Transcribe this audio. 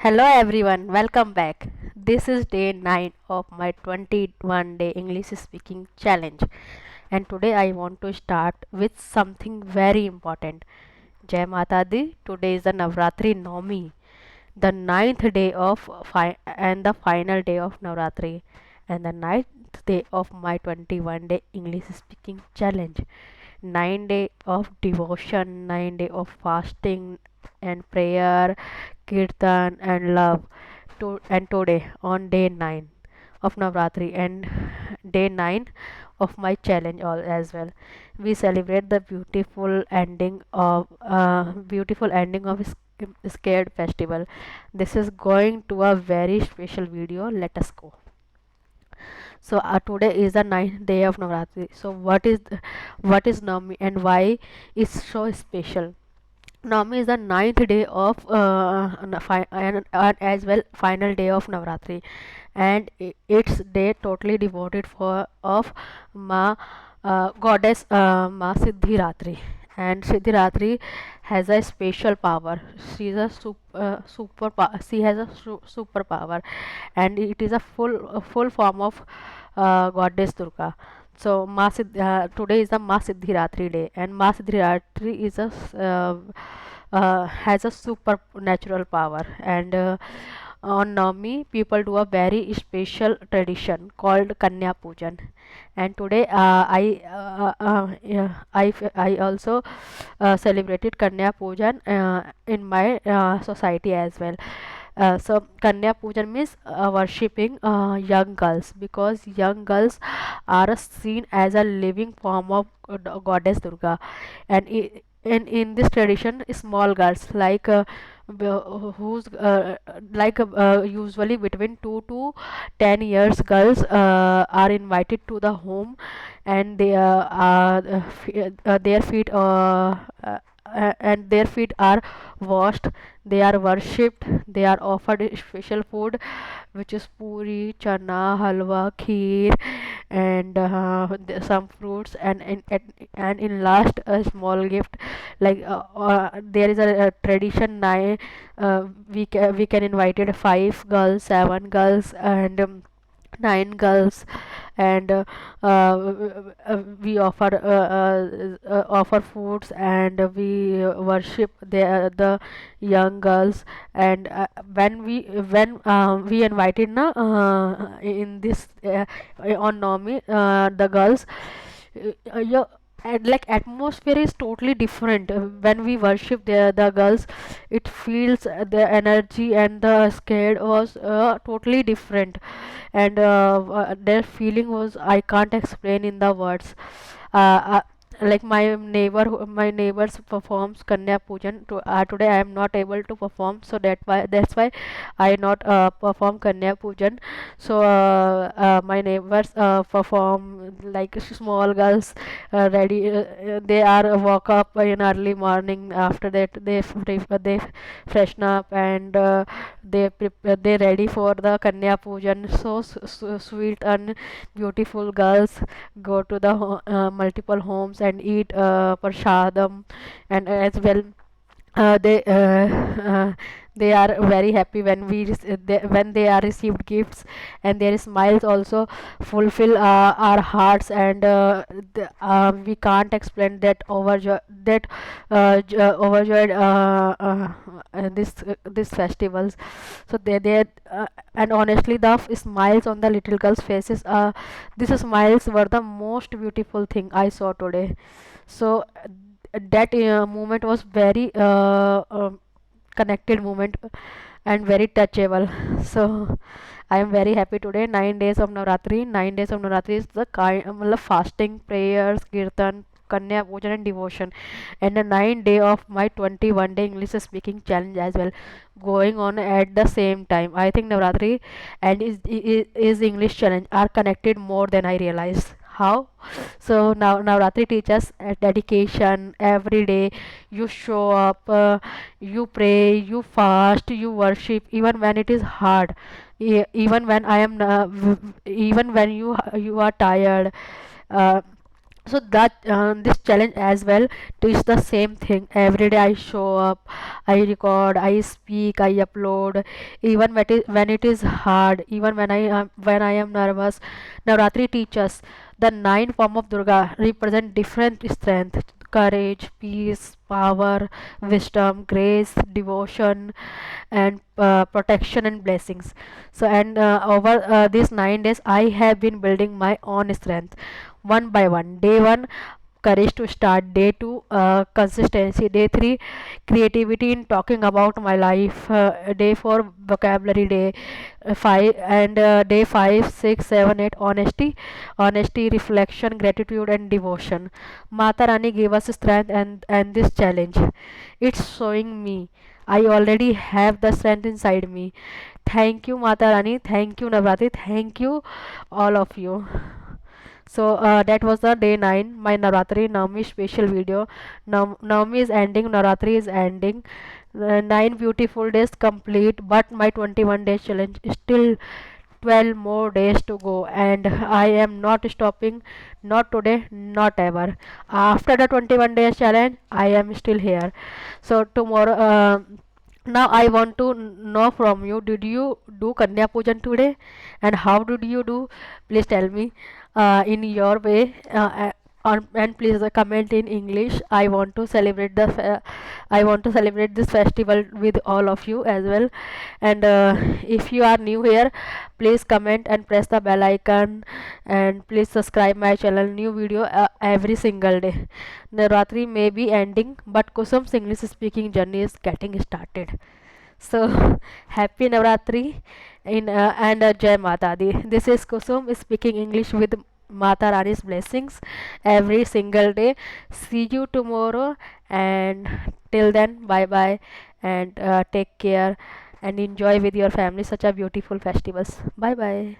Hello everyone, welcome back. This is day 9 of my 21 day English speaking challenge. And today I want to start with something very important. Jai Mata Di, today is the Navratri Navami, the ninth day of and the final day of Navratri, and the ninth day of my 21 day English speaking challenge. 9 day of devotion, 9 day of fasting and prayer, kirtan and love. And today on day 9 of Navratri and day 9 of my challenge all as well, we celebrate the beautiful ending of scared festival. This is going to a very special video. Let us go. So today is the ninth day of Navratri. So what is Navami and why it's so special? Navami is the ninth day of and as well final day of Navratri, and it's day totally devoted for of Ma goddess Ma Siddhiratri. And Siddhiratri has a special power. She is a she has a super power, and it is a full form of goddess Durga. So today is the Ma Siddhiratri day, and Ma Siddhiratri is has a supernatural power. And on Navami, people do a very special tradition called Kanya Pujan. And today, I also celebrated Kanya Pujan in my society as well. So Kanya Pujan means worshipping young girls, because young girls are seen as a living form of goddess Durga. And in this tradition, small girls who's usually between 2 to 10 years girls are invited to the home, and their feet are washed, they are worshipped, they are offered special food, which is puri, chana, halwa, kheer, and some fruits, and in last a small gift. There is a tradition. We can invited 5 girls, 7 girls, and 9 girls, and we offer foods, and we worship the young girls. And when we invited na in this on Nami, the girls, yeah, and like atmosphere is totally different when we worship the girls. It feels the energy and the scared was totally different. And their feeling was I can't explain in the words. uh, like my neighbors performs Kanya Pujan today I am not able to perform, so that's why I not perform Kanya Pujan. So my neighbors perform, like small girls ready, they are woke up in early morning. After that they freshen up, and they ready for the Kanya Pujan. So sweet and beautiful girls go to the multiple homes and eat prasadam. And as well, uh, they uh, uh, they are very happy when they are received gifts, and their smiles also fulfill our hearts. And we can't explain that overjoyed this festivals. So they and honestly, the smiles on the little girls faces, these smiles were the most beautiful thing I saw today. So that moment was very connected moment and very touchable. So I am very happy today. 9 days of Navratri. 9 days of Navratri is the fasting, prayers, kirtan, Kanya Pujan, and devotion, and the 9 day of my 21 day English speaking challenge as well, going on at the same time. I think Navratri and is English challenge are connected more than I realized. How? So now Navratri teaches dedication. Every day you show up, you pray, you fast, you worship, even when it is hard. Even when I am even when you are tired. uh, So that this challenge as well teach the same thing. Every day I show up, I record, I speak, I upload, even when it is hard, even when I am nervous. Navratri teaches the nine form of Durga represent different strength: courage, peace, power, wisdom, grace, devotion, and protection and blessings. So and over these 9 days I have been building my own strength one by one. Day one, courage to start. Day two, consistency. Day three, creativity in talking about my life. Day four, vocabulary. Day five and day five, six, seven, eight, honesty, reflection, gratitude, and devotion. Mata Rani gave us strength and this challenge. It's showing me I already have the strength inside me. Thank you, Mata Rani. Thank you, Navratri. Thank you, all of you. So that was the day 9, my Navratri Navami special video. Navami is ending, Navratri is ending. 9 beautiful days complete, but my 21 days challenge is still 12 more days to go, and I am not stopping, not today, not ever. After the 21 days challenge, I am still here. So tomorrow. Now I want to know from you, did you do Kanya Pujan today, and how did you do? Please tell me in your way, and please comment in English. I want to celebrate I want to celebrate this festival with all of you as well. And if you are new here, please comment and press the bell icon, and please subscribe my channel. New video every single day. Navratri may be ending, but Kusum's English speaking journey is getting started. So happy Navratri and Jai Mata Di. This is Kusum speaking English with Mata Rani's blessings every single day. See you tomorrow, and till then, bye bye, and take care and enjoy with your family such a beautiful festivals. Bye bye.